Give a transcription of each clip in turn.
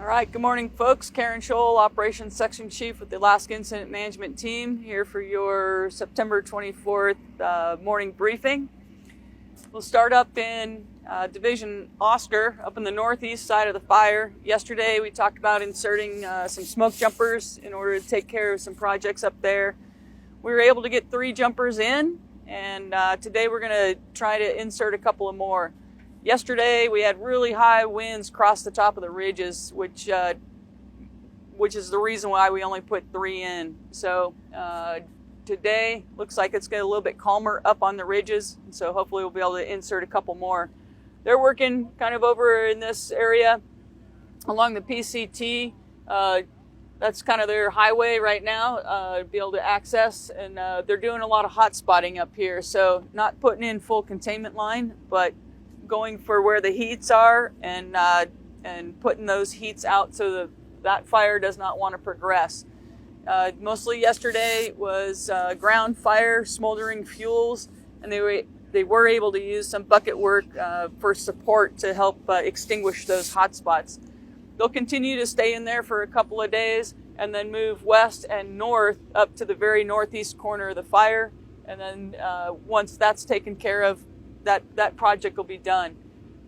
right, good morning, folks. Karen Scholl, Operations Section Chief with the Alaska Incident Management Team, here for your September 24th morning briefing. We'll start up in Division Oscar, up in the northeast side of the fire. Yesterday, we talked about inserting some smoke jumpers in order to take care of some projects up there. We were able to get 3 jumpers in, and today we're going to try to insert a couple of more. Yesterday, we had really high winds across the top of the ridges, which is the reason why we only put 3 in. So today, looks like it's getting a little bit calmer up on the ridges, so hopefully we'll be able to insert a couple more. They're working kind of over in this area along the PCT. That's kind of their highway right now, to be able to access, and they're doing a lot of hot spotting up here, so not putting in full containment line, but going for where the heats are and putting those heats out so that fire does not want to progress. Mostly yesterday was ground fire, smoldering fuels, and they were able to use some bucket work for support to help extinguish those hot spots. They'll continue to stay in there for a couple of days and then move west and north up to the very northeast corner of the fire. And then once that's taken care of, that project will be done.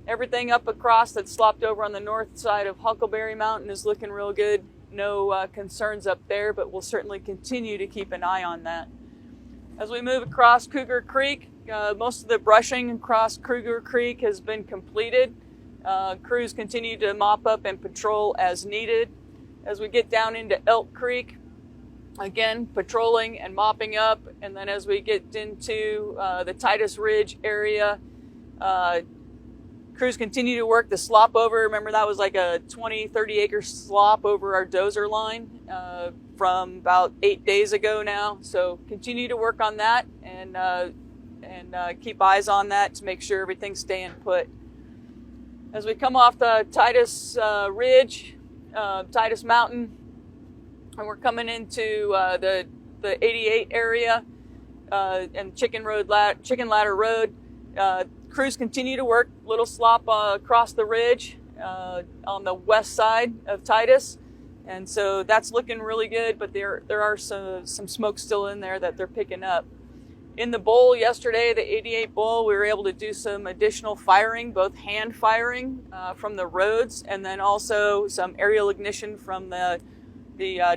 Everything up across that's slopped over on the north side of Huckleberry Mountain is looking real good. No concerns up there, but we'll certainly continue to keep an eye on that. As we move across Cougar Creek, most of the brushing across Cougar Creek has been completed. Crews continue to mop up and patrol as needed. As we get down into Elk Creek, again, patrolling and mopping up. And then as we get into the Titus Ridge area, crews continue to work the slop over. Remember, that was like a 20-30 acre slop over our dozer line from about 8 days ago now. So continue to work on that and keep eyes on that to make sure everything's staying put. As we come off the Titus Ridge, Titus Mountain, and we're coming into the 88 area and Chicken Ladder Road. Crews continue to work little slop across the ridge on the west side of Titus, and so that's looking really good. But there are some smoke still in there that they're picking up. In the bowl yesterday, the 88 bowl, we were able to do some additional firing, both hand firing from the roads, and then also some aerial ignition from the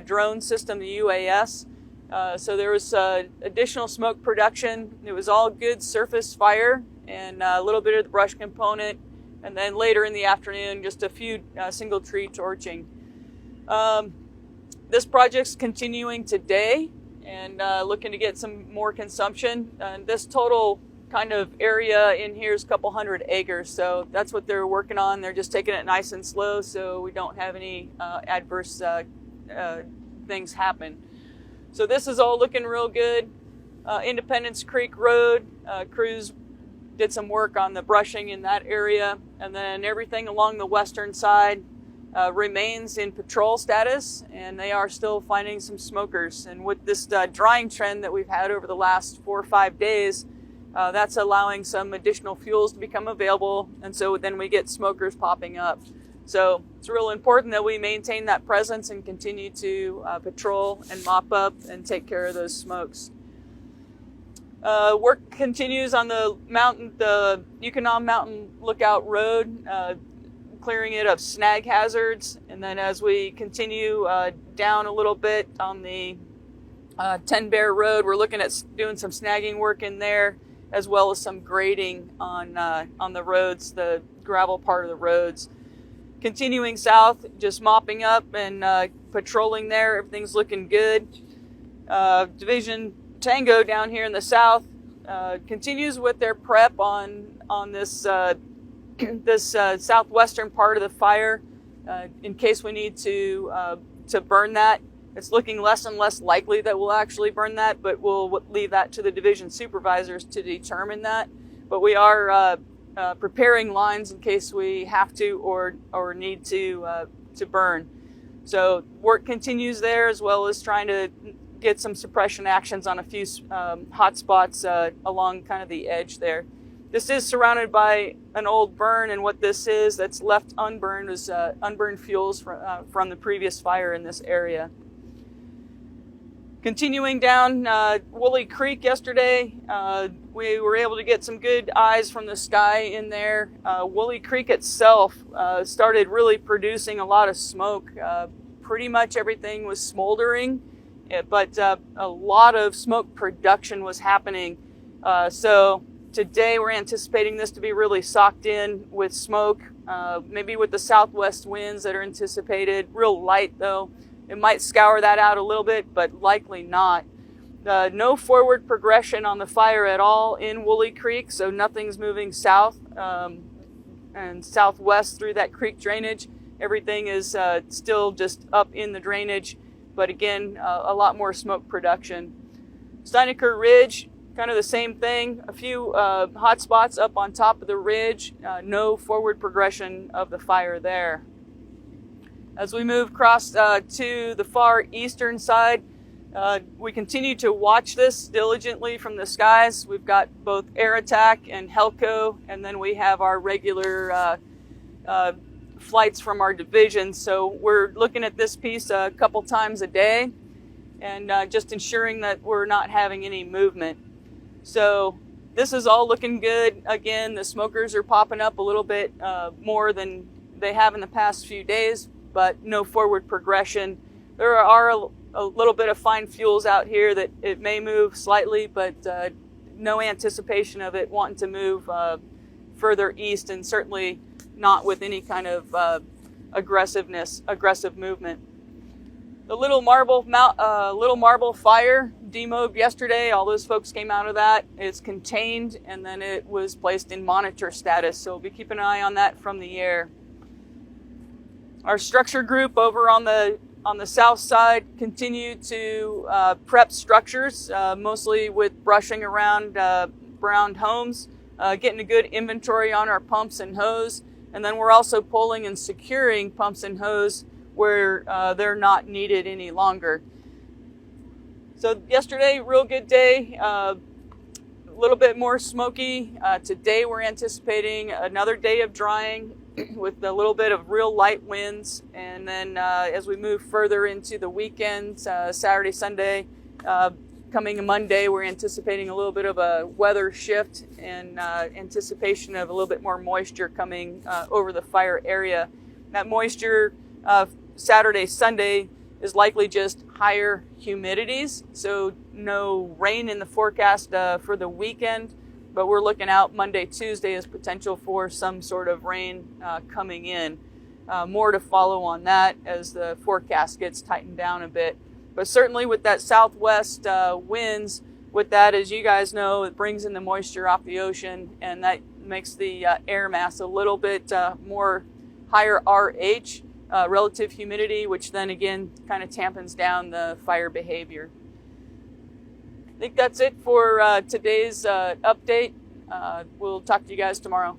drone system, the UAS. So there was additional smoke production. It was all good surface fire and a little bit of the brush component. And then later in the afternoon, just a few single tree torching. This project's continuing today and looking to get some more consumption. And this total kind of area in here is a couple hundred acres. So that's what they're working on. They're just taking it nice and slow so we don't have any adverse things happen. So this is all looking real good. Independence Creek Road, crews did some work on the brushing in that area, and then everything along the western side remains in patrol status, and they are still finding some smokers. And with this drying trend that we've had over the last 4 or 5 days, that's allowing some additional fuels to become available, and so then we get smokers popping up. So it's real important that we maintain that presence and continue to patrol and mop up and take care of those smokes. Work continues on the Yukonom Mountain Lookout Road, clearing it of snag hazards. And then as we continue down a little bit on the 10 Bear Road, we're looking at doing some snagging work in there, as well as some grading on the roads, the gravel part of the roads. Continuing south, just mopping up and patrolling there. Everything's looking good. Division Tango down here in the south continues with their prep on this this southwestern part of the fire in case we need to burn that. It's looking less and less likely that we'll actually burn that, but we'll leave that to the division supervisors to determine that. But we are preparing lines in case we have to or need to burn. So work continues there, as well as trying to get some suppression actions on a few hot spots along kind of the edge there. This is surrounded by an old burn, and what this is that's left unburned is unburned fuels from the previous fire in this area. Continuing down Woolly Creek yesterday, we were able to get some good eyes from the sky in there. Woolly Creek itself started really producing a lot of smoke. Pretty much everything was smoldering, but a lot of smoke production was happening. So today we're anticipating this to be really socked in with smoke, maybe with the southwest winds that are anticipated. Real light though. It might scour that out a little bit, but likely not. No forward progression on the fire at all in Woolly Creek, so nothing's moving south and southwest through that creek drainage. Everything is still just up in the drainage, but again, a lot more smoke production. Steinecker Ridge, kind of the same thing. A few hot spots up on top of the ridge. No forward progression of the fire there. As we move across to the far eastern side, we continue to watch this diligently from the skies. We've got both air attack and Helco, and then we have our regular flights from our division. So we're looking at this piece a couple times a day and just ensuring that we're not having any movement. So this is all looking good. Again, the smokers are popping up a little bit more than they have in the past few days, but no forward progression. There are a little bit of fine fuels out here that it may move slightly, but no anticipation of it wanting to move further east, and certainly not with any kind of aggressive movement. The Little Marble fire demobbed yesterday. All those folks came out of that. It's contained, and then it was placed in monitor status. So we'll be keeping an eye on that from the air. Our structure group over on the south side continue to prep structures, mostly with brushing around browned homes, getting a good inventory on our pumps and hose, and then we're also pulling and securing pumps and hose where they're not needed any longer. So yesterday, real good day, a little bit more smoky. Today we're anticipating another day of drying with a little bit of real light winds, and then as we move further into the weekend, Saturday, Sunday, coming Monday, we're anticipating a little bit of a weather shift and anticipation of a little bit more moisture coming over the fire area. That moisture Saturday, Sunday is likely just higher humidities, so no rain in the forecast for the weekend. But we're looking out Monday, Tuesday as potential for some sort of rain coming in. More to follow on that as the forecast gets tightened down a bit. But certainly with that southwest winds, with that, as you guys know, it brings in the moisture off the ocean, and that makes the air mass a little bit more higher RH, relative humidity, which then again kind of tampons down the fire behavior. I think that's it for today's update. We'll talk to you guys tomorrow.